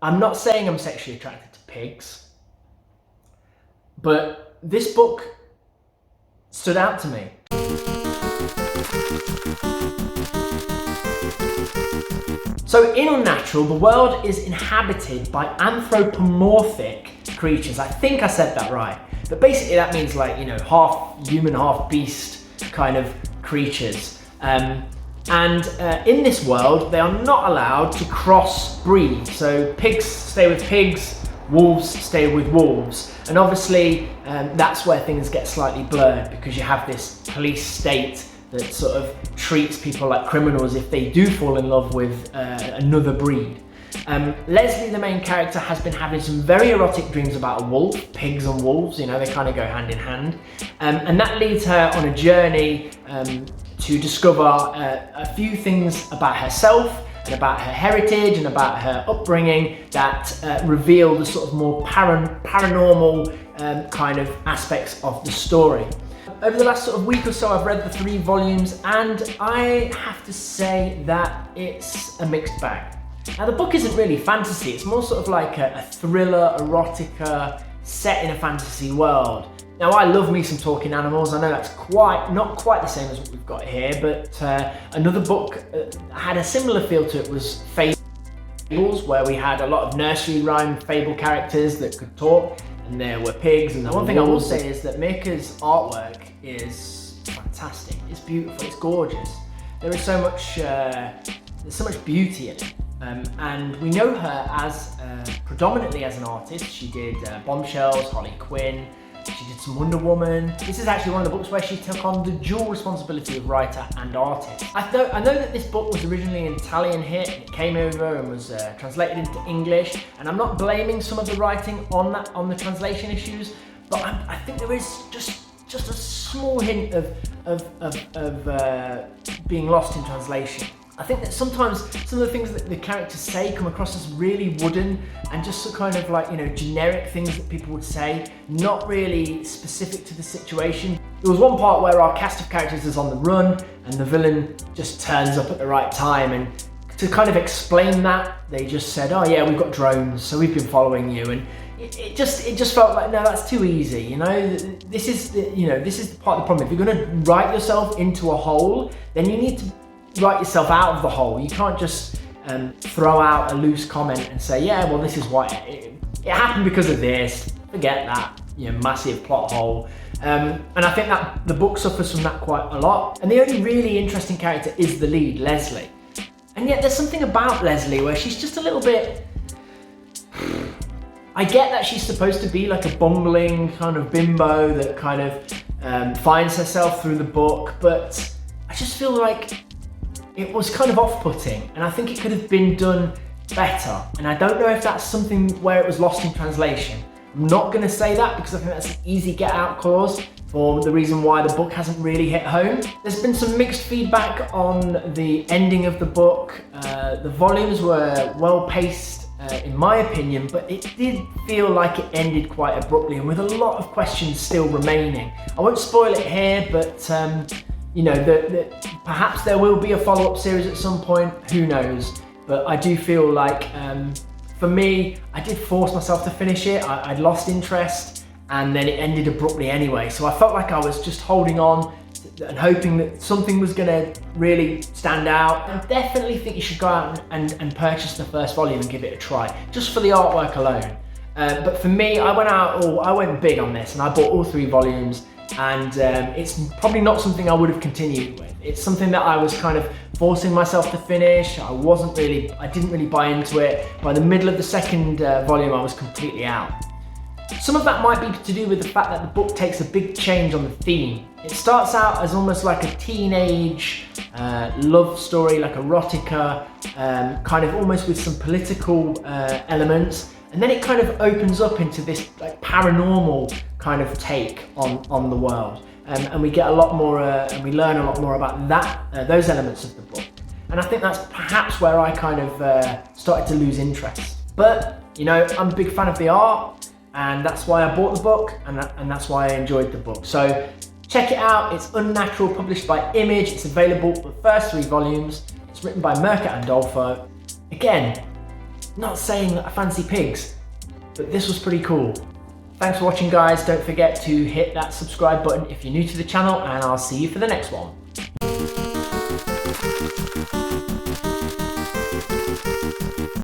I'm not saying I'm sexually attracted to pigs, but this book stood out to me. So in Unnatural, the world is inhabited by anthropomorphic creatures. I think I said that right. But basically that means like, you know, half human, half beast kind of creatures. In this world, they are not allowed to cross-breed. So pigs stay with pigs, wolves stay with wolves. And obviously, that's where things get slightly blurred, because you have this police state that sort of treats people like criminals if they do fall in love with another breed. Leslie, the main character, has been having some very erotic dreams about a wolf. Pigs and wolves, you know, they kind of go hand in hand. And that leads her on a journey to discover a few things about herself and about her heritage and about her upbringing that reveal the sort of more paranormal kind of aspects of the story. Over the last sort of week or so, I've read the 3 volumes, and I have to say that it's a mixed bag. Now, the book isn't really fantasy, it's more sort of like a thriller, erotica, set in a fantasy world. Now, I love me some talking animals. I know that's not quite the same as what we've got here, but another book had a similar feel to it was Fables, where we had a lot of nursery rhyme fable characters that could talk, and there were pigs. And one thing I will say is that Mirka's artwork is fantastic. It's beautiful, it's gorgeous. There is so much, there's so much beauty in it. And we know her as predominantly as an artist. She did Bombshells, Harley Quinn, she did some Wonder Woman. This is actually one of the books where she took on the dual responsibility of writer and artist. I know that this book was originally an Italian hit, and it came over and was translated into English, and I'm not blaming some of the writing on the translation issues, but I think there is just a small hint of being lost in translation. I think that sometimes some of the things that the characters say come across as really wooden and just kind of like, you know, generic things that people would say, not really specific to the situation. There was one part where our cast of characters is on the run and the villain just turns up at the right time, and to kind of explain that, they just said, oh yeah, we've got drones, so we've been following you, and it just felt like, no, that's too easy, you know. This is part of the problem. If you're going to write yourself into a hole, then you need to write yourself out of the hole. You can't just throw out a loose comment and say, yeah, well, this is why it happened because of this. Forget that, you know, massive plot hole. And I think that the book suffers from that quite a lot. And the only really interesting character is the lead, Leslie. And yet there's something about Leslie where she's just a little bit... I get that she's supposed to be like a bumbling kind of bimbo that kind of finds herself through the book, but I just feel like it was kind of off-putting, and I think it could have been done better. And I don't know if that's something where it was lost in translation. I'm not going to say that because I think that's an easy get-out clause for the reason why the book hasn't really hit home. There's been some mixed feedback on the ending of the book. The volumes were well-paced, in my opinion, but it did feel like it ended quite abruptly and with a lot of questions still remaining. I won't spoil it here, but you know, perhaps there will be a follow-up series at some point, who knows. But I do feel like, for me, I did force myself to finish it. I'd lost interest, and then it ended abruptly anyway. So I felt like I was just holding on and hoping that something was gonna really stand out. I definitely think you should go out and purchase the first volume and give it a try, just for the artwork alone. But for me, I went big on this, and I bought all 3 volumes. And it's probably not something I would have continued with. It's something that I was kind of forcing myself to finish. I didn't really buy into it. By the middle of the second volume, I was completely out. Some of that might be to do with the fact that the book takes a big change on the theme. It starts out as almost like a teenage love story, like erotica, kind of almost with some political elements. And then it kind of opens up into this like paranormal kind of take on the world, and we get a lot more, and we learn a lot more about those elements of the book. And I think that's perhaps where I kind of started to lose interest. But you know, I'm a big fan of the art, and that's why I bought the book, and that's why I enjoyed the book. So check it out. It's Unnatural, published by Image. It's available for the first 3 volumes. It's written by Mirka Adolfo. Again, Not saying I fancy pigs, but this was pretty cool. Thanks for watching, guys. Don't forget to hit that subscribe button if you're new to the channel, and I'll see you for the next one.